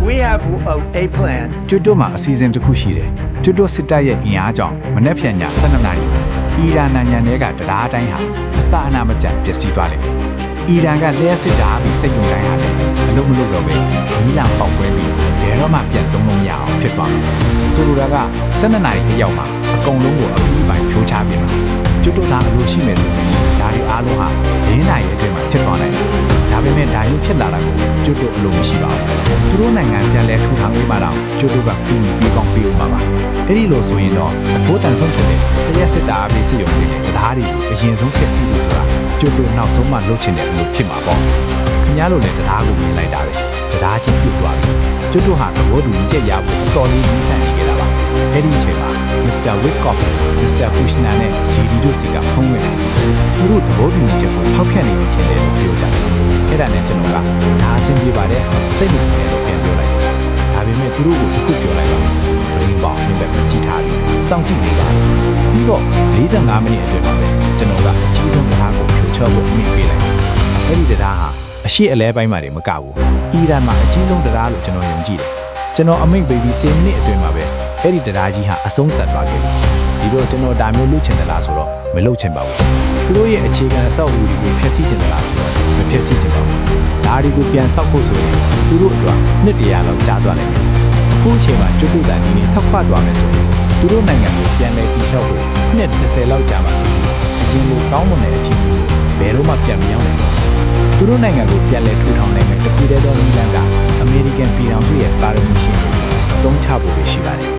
We have a plan. ကျွတ်တို့မှာအစီအစဉ်တစ်ခုရှိတယ်ကျွတ်တို့စစ်တပ်ရဲ့အင်အားကြောင့်မနေ့ဖြန်ည12နာရီအီရန်နိုင်ငံတွေကတရားတိုင်းဟာအစအနာမကျန်ပျက်စီးသွားလိမ့်မယ်အီရန်ကလျှက်စစ်တာပြီးစိတ်ယုံတိုင်းဟာလည်းအလုံးမလို့တော့ပဲမီးလောင်ပေါက်ကွဲပြီးဘယ်တော့မှပြန်သုံးလို့မရအောင်ဖြစ်သွားမယ်ဆိုလိုတာက12နာရီအရောက်မှာအကုန်လုံးကိုအပြီးပိုင်းဖြိုးချပြမှာကျွတ်တို့သားအလိုရှိမယ်ဆိုရင်ဒါတွေအားလုံးဟာ4နာရီအတွင်းမှာဖြစ်သွားနိုင်တယ်ဒါပေမဲ့ဒါရုပ်ဖြစ်လာတာကိုကျွတ်တို့အလိုမရှိပါဘူးသူတို့နိုင်ငံပြန်လဲထူထောင်ရေးမှာတော့ကျွတ်တို့ကပြီးပြီးကောင်းပြီးဦးမှာပါအဲ့ဒီလိုဆိုရင်တော့အဖို့တန်ဆုံးဖြစ်တဲ့လျှက်စစ်တာအပြီးစစ်ရုံတွေနဲ့တရားတွေကိုအရင်ဆုံးဖျက်ဆီးလို့ဆိုတာကျွတ်တို့နောက်ဆုံးမှလုပ်ချင်တဲ့အလိုဖြစ်မှာပေါ့ခင်ဗျားတို့လည်းတရားကိုမြင်လိုက်တာပဲတရားချင်းပြုတ်သွားပြီကျွတ်တို့ဟာသဘောတူညီချက်ရဖို့အတော်လေးကြီးဆန်နေကြတာပါအဲ့ဒီအချိန်မှာ Mr. Wickoff, Mr. Kushner နဲ့ GD တို့စီကဖုံးဝင်တယ်သူတို့သဘောတူညီချက်ကိုဖောက်ဖျက်နေလို့ထင်တယ်လို့ပြောကြတယ်အဲ့ဒါနဲ့ကျွန်တော်ကဒါအဆင်ပြေပါတယ်စိတ်မပြေလို့ပြန်ပြောလိုက်ဒါပေမဲ့သူတို့ကိုတစ်ခုပြောလိုက်တော့ဘရင်းပေါင်းမြင်ပဲကြည့်ထားပြီးစောင့်ကြည့်နေပါပြီးတော့45မိနစ်အတွင်းမှာပဲကျွန်တော်ကအကြီးဆုံးတရားကိုဖြိုချဖို့မိပေးလိုက်အဲ့ဒီတရားဟာအရှိအလဲပိုင်းမှာတွေမကဘူးအီရန်မှာအကြီးဆုံးတရားလို့ကျွန်တော်ယုံကြည်တယ်ကျွန်တော်အမိတ်ပေးပြီး10မိနစ်အတွင်းမှာပဲအဲ့ဒီတရားကြီးဟာအဆုံးသတ်သွားခဲ့ပြီဒီတော့ကျွန်တော်ဒါမျိုးလုပ်ချင်တယ်လားဆိုတော့မလုပ်ချင်ပါဘူးသူတို့ရဲ့အခြေခံအဆောက်အဦတွေကိုဖျက်ဆီးချင်တယ်လားဆိုတော့မဖျက်ဆီးချင်ပါဘူးဒါတွေကိုပြန်ဆောက်ဖို့ဆိုရင်သူတို့အတွက်နှစ်တရာလောက်ကြာသွားနိုင်တယ်အခုအချိန်မှာကျွတ်တူတန်ဒီနေထောက်ခွသွားမယ်ဆိုရင်သူတို့နိုင်ငံကိုပြန်လဲတည်ဆောက်ဖို့နှစ်30လောက်ကြာမှာအရင်လိုကောင်းမွန်တဲ့အခြေအနေကိုဘယ်တော့မှပြန်မရောက်နိုင်ဘူးသူတို့နိုင်ငံကိုပြန်လဲထူထောင်နိုင်မယ်တခုတည်းသောနည်းလမ်းကအမေရိကန်ပြည်ထောင်စုရဲ့ပါရမီရှင်တွေတုံးချဖို့ပဲရှိပါတယ်